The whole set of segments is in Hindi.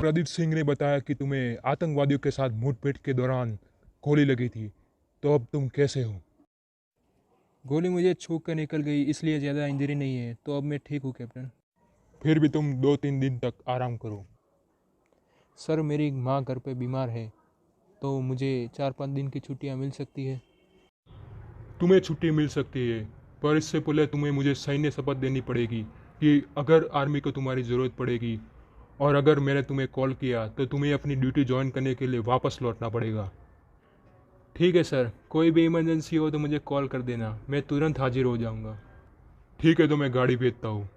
प्रदीप सिंह ने बताया कि तुम्हें आतंकवादियों के साथ मुठभेड़ के दौरान गोली लगी थी, तो अब तुम कैसे हो? गोली मुझे छू कर निकल गई, इसलिए ज़्यादा इंजरी नहीं है, तो अब मैं ठीक हूँ कैप्टन। फिर भी तुम 2-3 दिन तक आराम करो। सर मेरी माँ घर पे बीमार है, तो मुझे 4-5 दिन की छुट्टियाँ मिल सकती है। तुम्हें छुट्टी मिल सकती है, पर इससे पहले तुम्हें मुझे सैन्य शपथ देनी पड़ेगी कि अगर आर्मी को तुम्हारी ज़रूरत पड़ेगी और अगर मैंने तुम्हें कॉल किया तो तुम्हें अपनी ड्यूटी ज्वाइन करने के लिए वापस लौटना पड़ेगा। ठीक है सर, कोई भी इमरजेंसी हो तो मुझे कॉल कर देना, मैं तुरंत हाजिर हो जाऊँगा। ठीक है, तो मैं गाड़ी भेजता हूँ।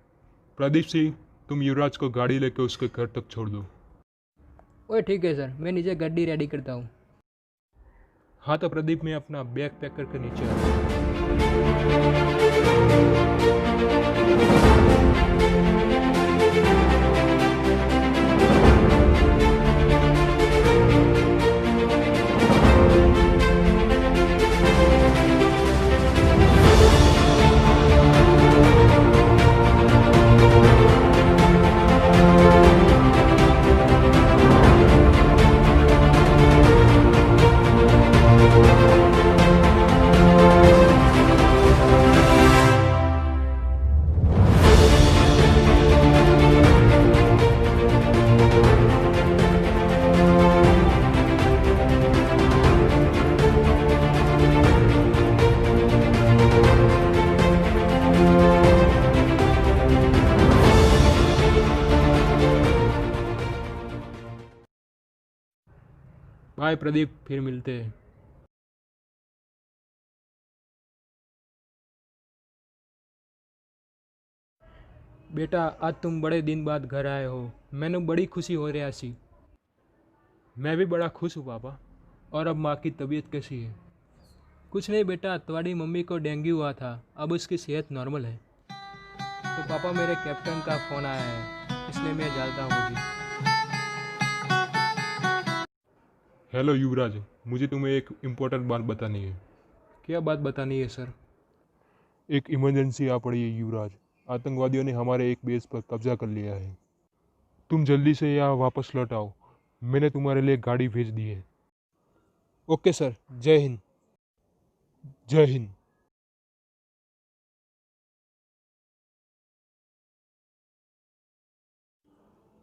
प्रदीप सिंह, तुम युवराज को गाड़ी लेकर उसके घर तक छोड़ दो। ओए ठीक है सर, मैं नीचे गाड़ी रेडी करता हूँ। हाँ तो प्रदीप, मैं अपना बैग पैक करके नीचे आता बाय प्रदीप, फिर मिलते हैं। बेटा, आज तुम बड़े दिन बाद घर आए हो, मैंने बड़ी खुशी हो रही सी। मैं भी बड़ा खुश हूँ पापा। और अब माँ की तबीयत कैसी है? कुछ नहीं बेटा, तुम्हारी मम्मी को डेंगू हुआ था, अब उसकी सेहत नॉर्मल है। तो पापा, मेरे कैप्टन का फ़ोन आया है, इसलिए मैं जाता हूँ। हेलो युवराज, मुझे तुम्हें एक इम्पोर्टेंट बात बतानी है। क्या बात बतानी है सर? एक इमरजेंसी आ पड़ी है युवराज। आतंकवादियों ने हमारे एक बेस पर कब्जा कर लिया है। तुम जल्दी से यहाँ वापस लौट आओ। मैंने तुम्हारे लिए गाड़ी भेज दी है। ओके सर, जय हिंद। जय हिंद।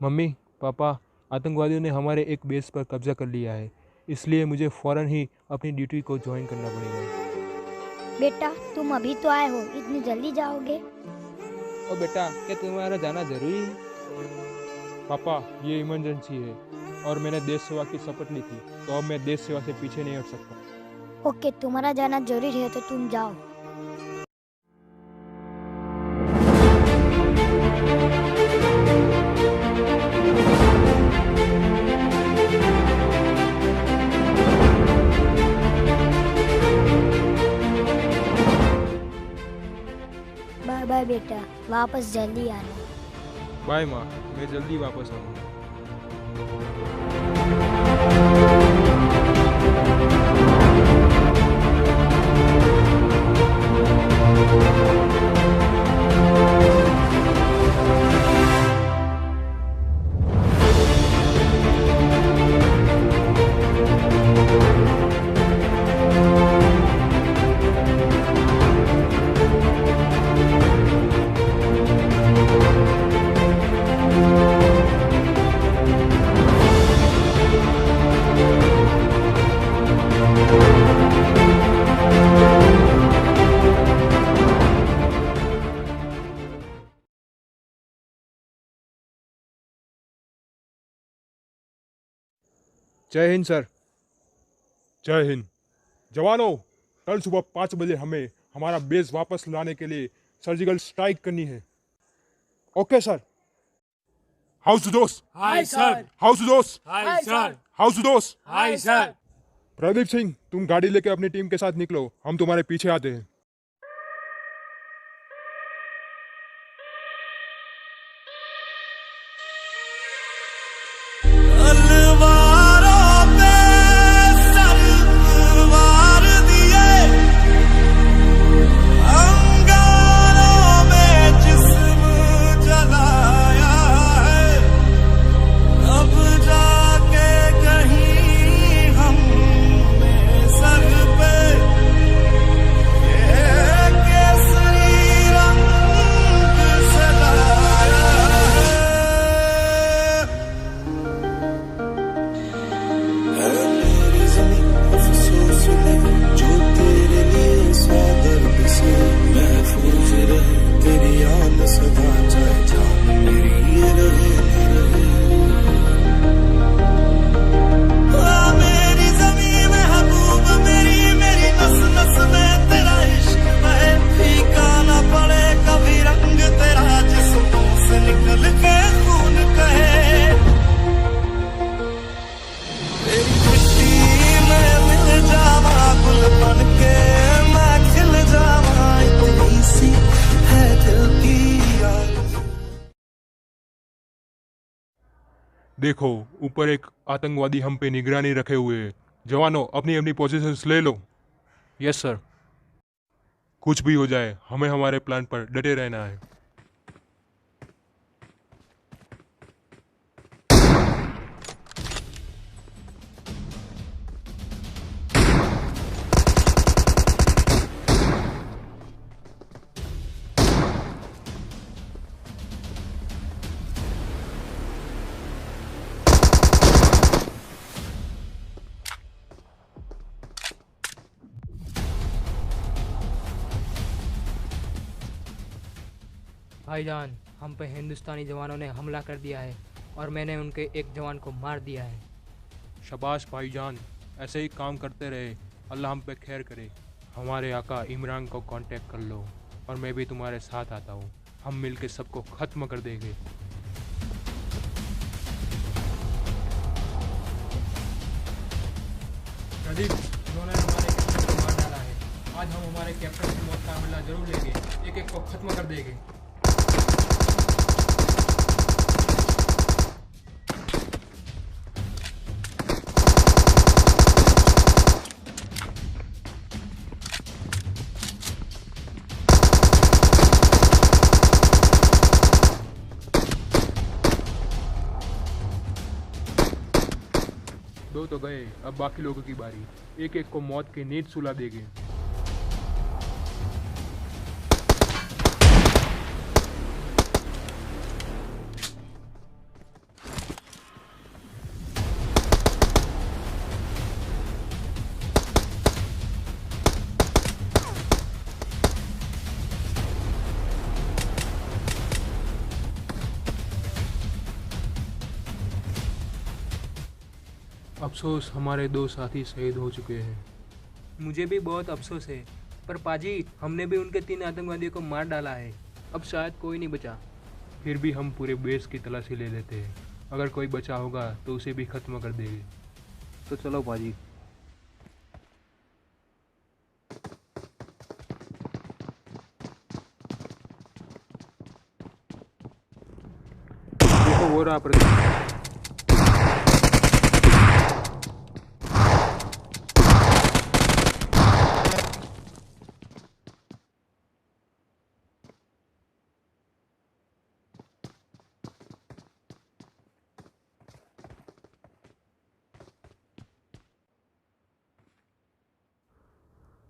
मम्मी, पापा, आतंकवादियों ने हमारे एक बेस पर कब्जा कर लिया है, इसलिए मुझे फ़ौरन ही अपनी ड्यूटी को ज्वाइन करना पड़ेगा। बेटा, तुम अभी तो आए हो, इतनी जल्दी जाओगे? और बेटा, क्या तुम्हारा जाना ज़रूरी है? पापा, ये इमरजेंसी है और मैंने देश सेवा की शपथ ली थी, तो अब मैं देश सेवा से पीछे नहीं हट सकता। ओके, तुम्हारा जाना जरूरी है तो तुम जाओ। बाय बाय बेटा, वापस जल्दी आना। बाय माँ, मैं जल्दी वापस आऊँगा। जय हिंद सर। जय हिंद। जवानों, कल सुबह 5 बजे हमें हमारा बेस वापस लाने के लिए सर्जिकल स्ट्राइक करनी है। Okay sir. हाउस दोस्त। Hi sir. हाउस दोस्त। Hi sir. हाउस दोस्त। Hi sir. प्रदीप सिंह, तुम गाड़ी लेके अपनी टीम के साथ निकलो, हम तुम्हारे पीछे आते हैं। अब देखो, ऊपर एक आतंकवादी हम पे निगरानी रखे हुए है। जवानों, अपनी अपनी पोजीशंस ले लो। Yes sir. कुछ भी हो जाए, हमें हमारे प्लान पर डटे रहना है। भाईजान, हम पे हिंदुस्तानी जवानों ने हमला कर दिया है और मैंने उनके एक जवान को मार दिया है। शाबाश भाईजान, ऐसे ही काम करते रहे, अल्लाह हम पे खैर करे। हमारे आका इमरान को कांटेक्ट कर लो और मैं भी तुम्हारे साथ आता हूँ। हम मिलके सबको खत्म कर देंगे। प्रदीप, उन्होंने हमारे कैप्टन को मार डाला है। आज हम हमारे कैप्टन की मौत का बदला जरूर लेंगे, एक एक को खत्म कर देंगे। दो तो गए, अब बाकी लोगों की बारी। एक एक को मौत की नींद सुला देंगे। अफसोस, हमारे दो साथी शहीद हो चुके हैं। मुझे भी बहुत अफसोस है, पर पाजी, हमने भी उनके 3 आतंकवादियों को मार डाला है। अब शायद कोई नहीं बचा। फिर भी हम पूरे बेस की तलाशी ले लेते हैं। अगर कोई बचा होगा तो उसे भी खत्म कर देंगे। तो चलो पाजी। देखो, वो रहा प्रदीप।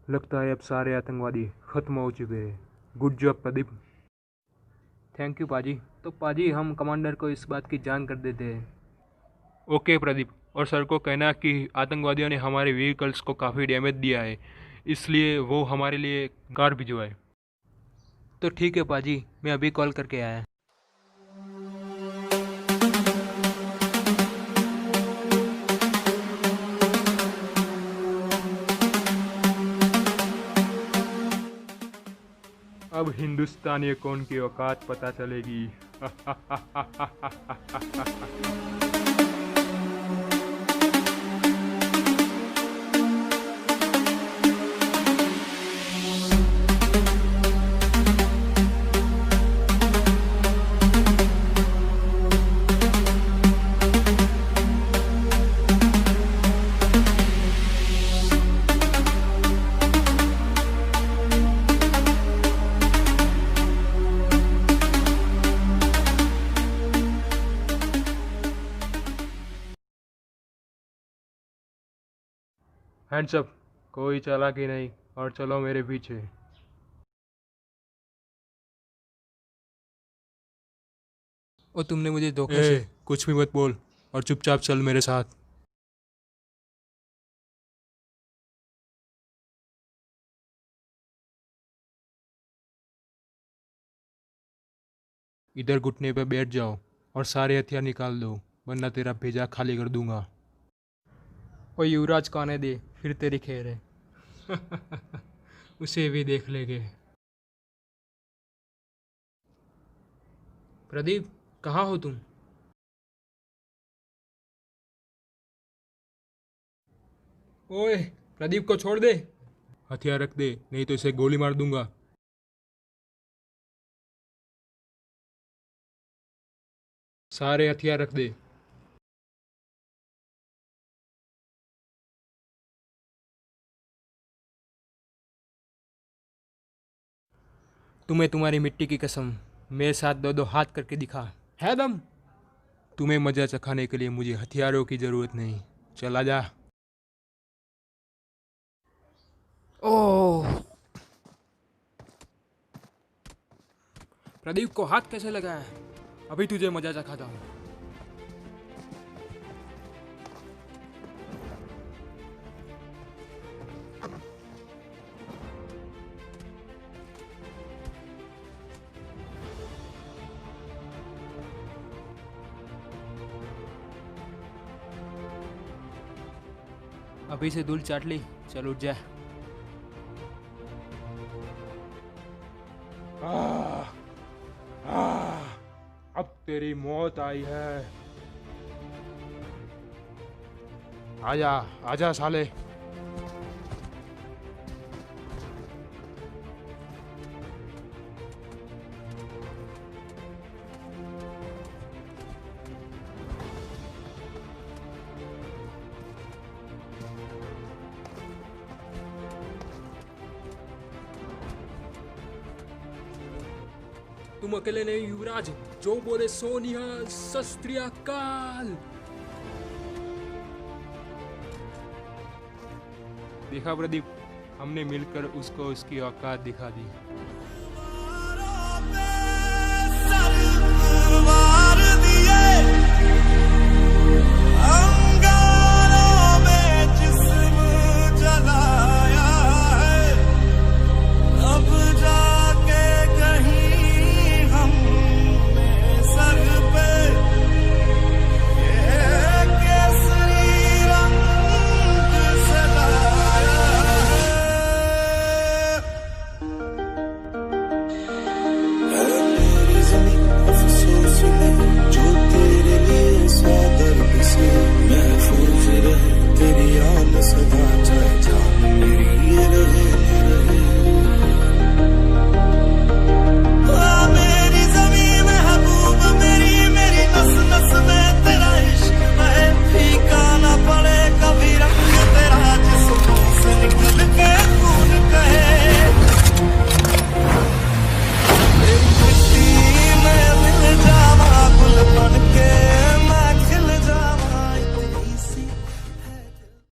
लगता है अब सारे आतंकवादी खत्म हो चुके हैं। Good job Pradeep. Thank you पाजी। तो पाजी, हम कमांडर को इस बात की जान कर देते हैं। ओके प्रदीप, और सर को कहना कि आतंकवादियों ने हमारे व्हीकल्स को काफ़ी डैमेज दिया है, इसलिए वो हमारे लिए कार भिजवाए। तो ठीक है पाजी, मैं अभी कॉल करके आया। अब हिंदुस्तानी कौन की औकात पता चलेगी। हैंड्स अप, कोई चालाकी नहीं, और चलो मेरे पीछे। और तुमने मुझे धोखे से। कुछ भी मत बोल और चुपचाप चल मेरे साथ। इधर घुटने पे बैठ जाओ और सारे हथियार निकाल दो, वरना तेरा भेजा खाली कर दूंगा। और युवराज को आने दे, फिर तेरी खैर है। उसे भी देख लेंगे। प्रदीप, कहाँ हो तुम? ओए, प्रदीप को छोड़ दे। हथियार रख दे, नहीं तो इसे गोली मार दूंगा। सारे हथियार रख दे। तुम्हें तुम्हारी मिट्टी की कसम, मेरे साथ दो दो हाथ करके दिखा, है दम? तुम्हें मजा चखाने के लिए मुझे हथियारों की जरूरत नहीं, चला जा। ओह, प्रदीप को हाथ कैसे लगा है? अभी तुझे मजा चखाता हूँ। अभी से धूल चाट ली, चल उठ जा। आह, आह, अब तेरी मौत आई है। आजा आजा साले। तुम अकेले नहीं युवराज, जो बोले सोनिया, सत श्री अकाल। देखा प्रदीप, हमने मिलकर उसको उसकी औकात दिखा दी।